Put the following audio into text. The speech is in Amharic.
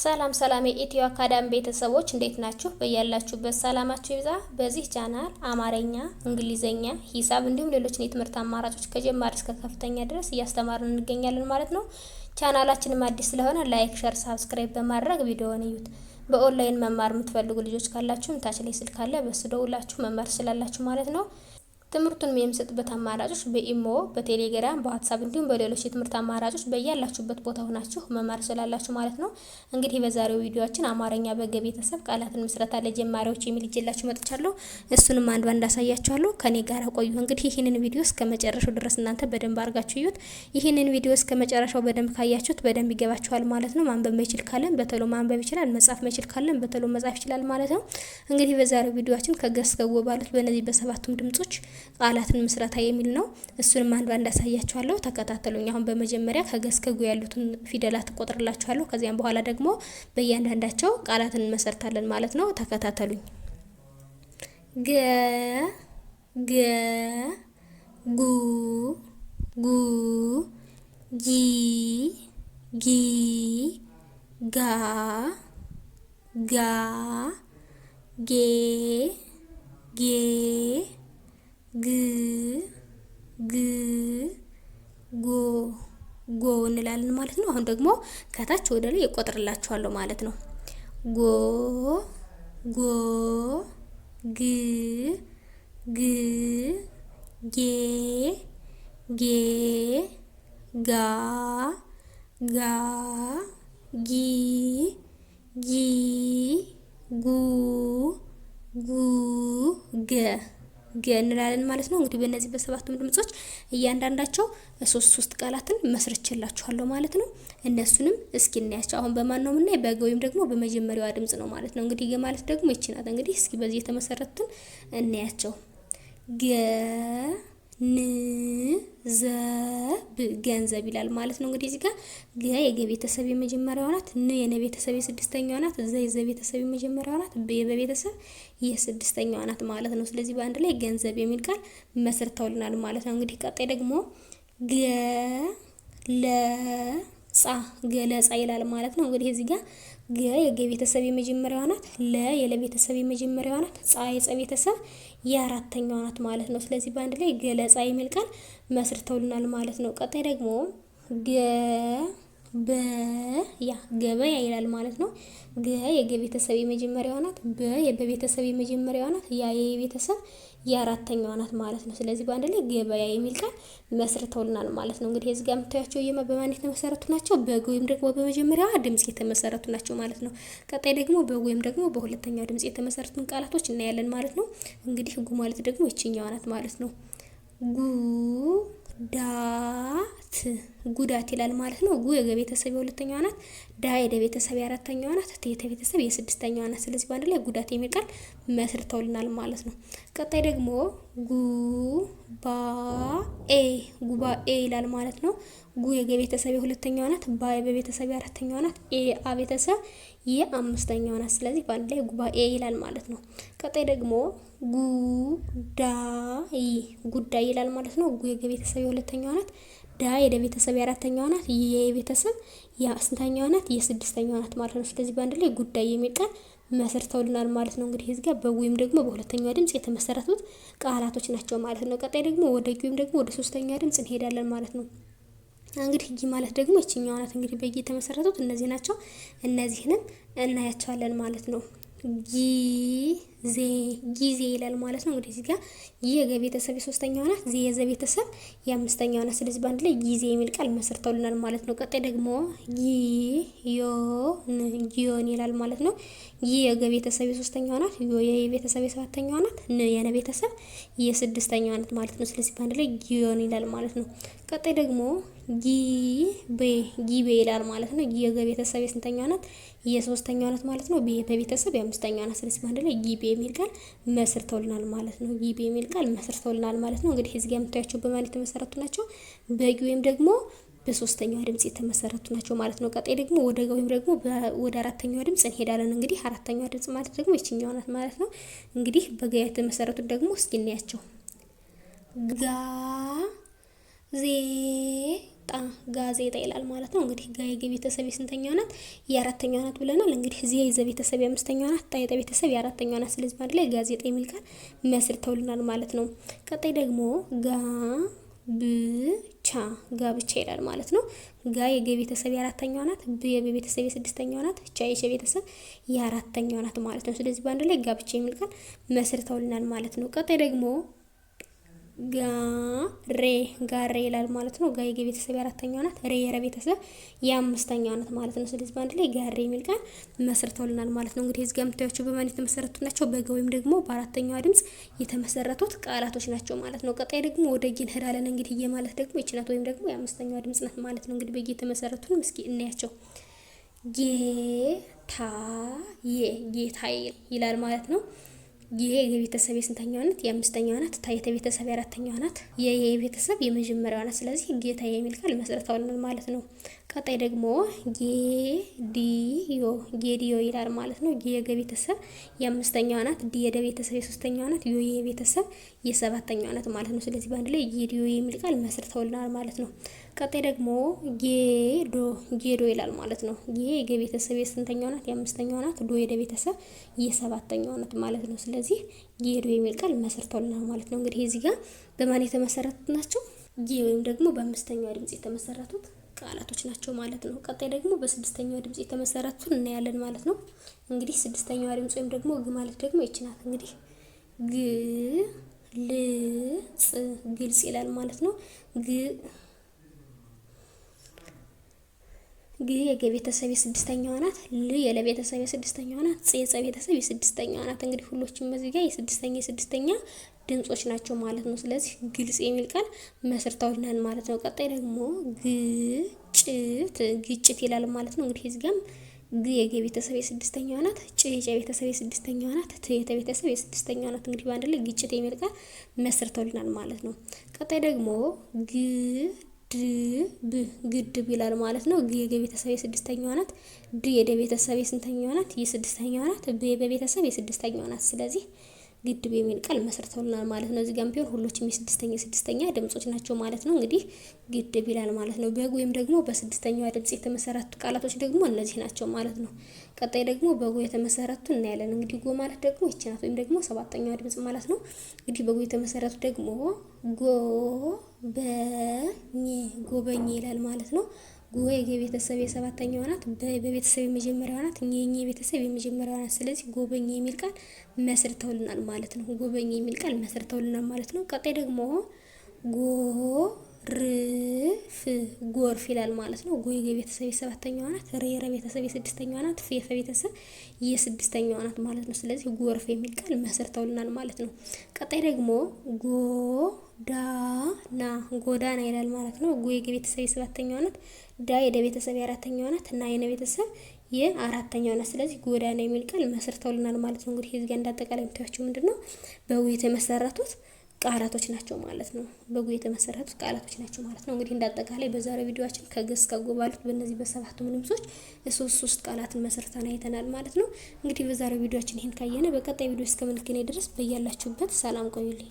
ሰላም ሰላም የኢትዮ አካዳሚ ቤተሰቦች እንዴት ናችሁ? በያላችሁበት ሰላማችሁ ይብዛ። በዚህ ቻናል አማርኛ፣ እንግሊዘኛ፣ ሂሳብ እንዲሁም ሌሎች የትምህርት አማራጮች ከጀማሪ እስከ ከፍተኛ ድረስ እያስተማርን እንገኛለን ማለት ነው። ቻናላችንም አዲስ ስለሆነ ላይክ፣ ሼር፣ ሰብስክራይብ በማድረግ ቪዲዮውን እዩት። በኦንላይን መማር የምትፈልጉ ልጆች ካላችሁ ታች ላይ ስልክ አለ፣ በሱ ደውላችሁ መማር ትችላላችሁ ማለት ነው። ትምህርቱን የምሰጥበት አማራጮች በኢሞ፣ በቴሌግራም፣ በዋትስአፕ እንዲሁም በሌሎች የትምህርት አማራጮች በያላችሁበት ቦታ ሆናችሁ መማር ትችላላችሁ ማለት ነው። እንግዲህ በዛሬው ቪዲዮአችን አማርኛ በገ ቤተሰብ ቃላትን ምስረታ ለጀማሪዎች የሚል ይዤላችሁ መጥቻለሁ። እሱንም አንድ ባንድ አሳያችኋለሁ። ከኔ ጋር ቆዩ። እንግዲህ ይህንን ቪዲዮ እስከ መጨረሻው ድረስ እናንተ በደንብ አድርጋችሁ እዩት። ይህንን ቪዲዮ እስከ መጨረሻው በደንብ ካያችሁት በደንብ ይገባችኋል ማለት ነው። ማንበብ ማይችል ካለን በተሎ ማንበብ ይችላል፣ መጻፍ ማይችል ካለን በተሎ መጻፍ ይችላል ማለት ነው። እንግዲህ በዛሬው ቪዲዮአችን ከገስ ከወ ባሉት በእነዚህ በሰባቱም ድምጾች ቃላትን ምስረታ የሚል ነው። እሱንም አንድ ባንድ አሳያችኋለሁ። ተከታተሉኝ። አሁን በመጀመሪያ ከገስ ከጉ ያሉትን ፊደላት ቆጥርላችኋለሁ። ከዚያም በኋላ ደግሞ በእያንዳንዳቸው ቃላትን እንመሰርታለን ማለት ነው። ተከታተሉኝ። ገ ገ ጉ ጉ ጊ ጊ ጋ ጋ ጌ ጌ ግ ግ ጎ ጎ እንላለን ማለት ነው። አሁን ደግሞ ከታች ወደ ላይ እቆጥርላችኋለሁ ማለት ነው። ጎ ጎ ግ ግ ጌ ጌ ጋ ጋ ጊ ጊ ጉ ጉ ገ ገ እንላለን ማለት ነው። እንግዲህ በእነዚህ በሰባቱም ድምጾች እያንዳንዳቸው ሶስት ቃላትን መስርቼላችኋለሁ ማለት ነው። እነሱንም እስኪ እናያቸው። አሁን በማን ነው የምናይ? በገ ወይም ደግሞ በመጀመሪያዋ ድምጽ ነው ማለት ነው። እንግዲህ ገ ማለት ደግሞ ይቺ ናት። እንግዲህ እስኪ በዚህ የተመሰረቱትን እናያቸው። ገ ን ዘ ብ ገንዘብ ይላል ማለት ነው። እንግዲህ እዚህ ጋር ገ የገ ቤተሰብ የመጀመሪያዋ ናት፣ ን የነ ቤተሰብ የስድስተኛዋ ናት፣ ዘ የዘ ቤተሰብ የመጀመሪያዋ ናት፣ በ የበቤተሰብ የስድስተኛዋ ናት ማለት ነው። ስለዚህ በአንድ ላይ ገንዘብ የሚል ቃል መስርተውልናል ማለት ነው። እንግዲህ ቀጣይ ደግሞ ገ ለ ጻ ገለጻ ይላል ማለት ነው። እንግዲህ እዚህ ጋር ገ የገ ቤተሰብ የመጀመሪያዋ ናት፣ ለ የለ ቤተሰብ የመጀመሪያዋ ናት፣ ጻ የጸ ቤተሰብ የአራተኛዋ ናት ማለት ነው። ስለዚህ በአንድ ላይ ገለጻ የሚል ቃል መስርተውልናል ማለት ነው። ቀጣይ ደግሞ ገ በ ያ ገበያ ይላል ማለት ነው። ገ የገ ቤተሰብ የመጀመሪያዋ ናት፣ በ የበ ቤተሰብ የመጀመሪያዋ ናት፣ ያ የየ ቤተሰብ የአራተኛዋ ናት ማለት ነው። ስለዚህ በአንድ ላይ ገበያ የሚል ቃል መስርተውልናል ማለት ነው። እንግዲህ እዚህ ጋር የምታያቸው በማን የተመሰረቱ ናቸው? በገ ወይም ደግሞ በመጀመሪያዋ ድምጽ የተመሰረቱ ናቸው ማለት ነው። ቀጣይ ደግሞ በገ ወይም ደግሞ በሁለተኛው ድምጽ የተመሰረቱን ቃላቶች እናያለን ማለት ነው። እንግዲህ ጉ ማለት ደግሞ ይችኛዋ ናት ማለት ነው። ጉዳት ጉዳት ይላል ማለት ነው። ጉ የገ ቤተሰብ የሁለተኛዋ ናት፣ ዳ የደ ቤተሰብ የአራተኛዋ ናት፣ ተ የተ ቤተሰብ የስድስተኛዋ ናት። ስለዚህ በአንድ ላይ ጉዳት የሚል ቃል መስርተውልናል ማለት ነው። ቀጣይ ደግሞ ጉባኤ ጉባኤ ይላል ማለት ነው። ጉ የገ ቤተሰብ የሁለተኛዋ ናት፣ ባ የበ ቤተሰብ የአራተኛዋ ናት፣ ኤ አ ቤተሰብ የአምስተኛዋ ናት። ስለዚህ በአንድ ላይ ጉባኤ ይላል ማለት ነው። ቀጣይ ደግሞ ጉዳይ ጉዳይ ይላል ማለት ነው። ጉ የገ ቤተሰብ የሁለተኛዋ ናት፣ ዳ የደ ቤተሰብ የአራተኛዋ ናት፣ የ ቤተሰብ የስንተኛዋ ናት? የስድስተኛዋ ናት ማለት ነው። ስለዚህ በአንድ ላይ ጉዳይ የሚል ቃል መስርተውልናል ማለት ነው። እንግዲህ እዚህ ጋር በወይም ደግሞ በሁለተኛዋ ድምጽ የተመሰረቱት ቃላቶች ናቸው ማለት ነው። ቀጣይ ደግሞ ወደ ጊ ወይም ደግሞ ወደ ሶስተኛዋ ድምጽ እንሄዳለን ማለት ነው። እንግዲህ ጊ ማለት ደግሞ ይችኛዋ ናት። እንግዲህ በጊ የተመሰረቱት እነዚህ ናቸው። እነዚህንም እናያቸዋለን ማለት ነው። ጊዜ ጊዜ ይላል ማለት ነው። እንግዲህ እዚህ ጋር የገ ቤተሰብ የሶስተኛዋ ናት፣ ዚ የዘ ቤተሰብ የአምስተኛዋ ናት። ስለዚህ በአንድ ላይ ጊዜ የሚል ቃል መስርተውልናል ማለት ነው። ቀጣይ ደግሞ ጊዮን ይላል ማለት ነው። ጊ የገ ቤተሰብ የሶስተኛዋ ናት፣ ዮ የየ ቤተሰብ የሰባተኛዋ ናት፣ ን የነ ቤተሰብ የስድስተኛዋ ናት ማለት ነው። ስለዚህ በአንድ ላይ ጊዮን ይላል ማለት ነው። ቀጣይ ደግሞ ጊቤ ይላል ማለት ነው። ጊ የገ ቤተሰብ የስንተኛዋ ናት? የሶስተኛዋ ናት ማለት ነው። ቤ በቤተሰብ የአምስተኛዋ ናት። ስለዚህ በአንድ ላይ ጊቤ የሚል ቃል መስርተውልናል ማለት ነው። ጊቤ የሚል ቃል መስርተውልናል ማለት ነው። እንግዲህ እዚህ ጋር የምታያቸው በማን የተመሰረቱ ናቸው? በጊ ወይም ደግሞ በሶስተኛው ድምጽ የተመሰረቱ ናቸው ማለት ነው። ቀጣይ ደግሞ ወደ ገ ወይም ደግሞ ወደ አራተኛው ድምጽ እንሄዳለን። እንግዲህ አራተኛው ድምጽ ማለት ደግሞ ይችኛው ናት ማለት ነው። እንግዲህ በገ የተመሰረቱት ደግሞ እስኪ እናያቸው። ጋ ዜ ጋዜጣ ይላል ማለት ነው። እንግዲህ ጋ የገ ቤተሰብ የስንተኛው ናት? የአራተኛው ናት ብለናል። እንግዲህ እዚህ የዘ ቤተሰብ የአምስተኛው ናት፣ ጣ የጠ ቤተሰብ የአራተኛው ናት። ስለዚህ ማለት ላይ ጋዜጣ የሚል ቃል መስርተውልናል ማለት ነው። ቀጣይ ደግሞ ጋ ብቻ ጋብቻ ይላል ማለት ነው። ጋ የገ ቤተሰብ የአራተኛው ናት፣ ብ የበ ቤተሰብ የስድስተኛው ናት፣ ቻ የሸ ቤተሰብ የአራተኛው ናት ማለት ነው። ስለዚህ በአንድ ላይ ጋብቻ የሚል ቃል መስርተውልናል ማለት ነው። ቀጣይ ደግሞ ጋሬ ይላል ማለት ነው። ጋ የገ ቤተሰብ የአራተኛው ናት፣ ሬ የረ ቤተሰብ የአምስተኛው ናት ማለት ነው። ስለዚህ በአንድ ላይ ጋሬ የሚል ቃል መስርተውልናል ማለት ነው። እንግዲህ እዚህ ጋር የምታዩቸው በማን የተመሰረቱ ናቸው? በገ ወይም ደግሞ በአራተኛዋ ድምጽ የተመሰረቱት ቃላቶች ናቸው ማለት ነው። ቀጣይ ደግሞ ወደ ጌ እንሄዳለን። እንግዲህ የ ማለት ደግሞ ይህች ናት ወይም ደግሞ የአምስተኛዋ ድምጽ ናት ማለት ነው። እንግዲህ በጌ የተመሰረቱን እስኪ እናያቸው። ጌታዬ ይላል ማለት ነው። ይሄ የቤተሰብ የስንተኛው ናት? የአምስተኛው ናት። ታ የቤተሰብ የአራተኛው ናት። የቤተሰብ የመጀመሪያው ናት። ስለዚህ ጌታዬ የሚል ቃል መስርተውልናል ማለት ነው። ቀጣይ ደግሞ ጌዲዮ ይላል ማለት ነው። የገ ቤተሰብ የአምስተኛው ናት። ዲ የደ ቤተሰብ የሶስተኛው ናት። ዮ የቤተሰብ የሰባተኛው ናት ማለት ነው። ስለዚህ በአንድ ላይ ጌዲዮ የሚል ቃል መስርተውልናል ማለት ነው። ቀጣይ ደግሞ ጌዶ ይላል ማለት ነው። የገ ቤተሰብ የስንተኛው ናት? የአምስተኛው ናት። ዶ የደ ቤተሰብ የሰባተኛው ናት ማለት ነው። ስለዚህ ጌዶ የሚል ቃል መስርተውልናል ማለት ነው። እንግዲህ እዚህ ጋር በማን የተመሰረቱት ናቸው? ጌ ወይም ደግሞ በአምስተኛው ድምጽ የተመሰረቱት ቃላቶች ናቸው ማለት ነው። ቀጣይ ደግሞ በስድስተኛው ድምጽ የተመሰረቱን እናያለን ማለት ነው። እንግዲህ ስድስተኛው ድምጽ ወይም ደግሞ ግ ማለት ደግሞ ይች ናት። እንግዲህ ግልጽ ይላል ማለት ነው። ግ የገ ቤተሰብ የስድስተኛዋ ናት። ል የለ ቤተሰብ የስድስተኛዋ ናት። ጽ የጸ ቤተሰብ የስድስተኛዋ ናት። እንግዲህ ሁሎችም እዚህ ጋር የስድስተኛ ድምጾች ናቸው ማለት ነው። ስለዚህ ግልጽ የሚል ቃል መስርተውልናል ማለት ነው። ቀጣይ ደግሞ ግጭት ይላል ማለት ነው። እንግዲህ እዚህ ጋርም ግ የገ ቤተሰብ የስድስተኛዋ ናት። ጭ የጨ ቤተሰብ የስድስተኛዋ ናት። ት የተ ቤተሰብ የስድስተኛዋ ናት። እንግዲህ በአንድ ላይ ግጭት የሚል ቃል መስርተውልናል ማለት ነው። ቀጣይ ደግሞ ግድብ ይላል ማለት ነው። ግ የገ ቤተሰብ የስድስተኛዋ ናት። ድ የደ ቤተሰብ የስንተኛዋ ናት? የስድስተኛዋ ናት። ብ የበቤተሰብ የስድስተኛዋ ናት። ስለዚህ ግድብ የሚል ቃል መስርተውልናል ማለት ነው። እዚህ ጋርም ቢሆን ሁሎችም የስድስተኛ ድምጾች ናቸው ማለት ነው። እንግዲህ ግድብ ይላል ማለት ነው። በግ ወይም ደግሞ በስድስተኛዋ ድምጽ የተመሰረቱ ቃላቶች ደግሞ እነዚህ ናቸው ማለት ነው። ቀጣይ ደግሞ በጎ የተመሰረቱ እናያለን። እንግዲህ ጎ ማለት ደግሞ ይች ናት ወይም ደግሞ ሰባተኛዋ ድምጽ ማለት ነው። እንግዲህ በጎ የተመሰረቱ ደግሞ ጎበኘ ይላል ማለት ነው። ጎ የገ ቤተሰብ የሰባተኛዋ ናት። በቤተሰብ የመጀመሪያዋ ናት። ኘ ቤተሰብ የመጀመሪያዋ ናት። ስለዚህ ጎበኘ የሚል ቃል መስርተውልናል ማለት ነው። ጎበኘ የሚል ቃል መስርተውልናል ማለት ነው። ቀጣይ ደግሞ ጎርፍ ይላል ማለት ነው። ጎ የገ ቤተሰብ የሰባተኛዋ ናት። ረ የረ ቤተሰብ የስድስተኛዋ ናት። ፍ የፈ ቤተሰብ የስድስተኛዋ ናት ማለት ነው። ስለዚህ ጎርፍ የሚል ቃል መስርተውልናል ማለት ነው። ቀጣይ ደግሞ ጎዳና ይላል ማለት ነው። ጎ የገ ቤተሰብ የሰባተኛዋ ናት። ዳ የደ ቤተሰብ የአራተኛዋ ናት። እና የነ ቤተሰብ የአራተኛዋ ናት። ስለዚህ ጎዳና የሚል ቃል መስርተውልናል ማለት ነው። እንግዲህ እዚህ ጋር እንዳጠቃላይ የምታዩቸው ምንድነው? በጉ የተመሰረቱት ቃላቶች ናቸው ማለት ነው። በጉ የተመሰረቱት ቃላቶች ናቸው ማለት ነው። እንግዲህ እንዳጠቃላይ በዛሬው ቪዲዮአችን ከገ እስከ ጎ ባሉት በእነዚህ በሰባቱም ድምጾች ሶስት ቃላትን መስርተን አይተናል ማለት ነው። እንግዲህ በዛሬው ቪዲዮአችን ይሄን ካየነ በቀጣይ ቪዲዮ እስከምንገናኝ ድረስ በያላችሁበት ሰላም ቆዩልኝ።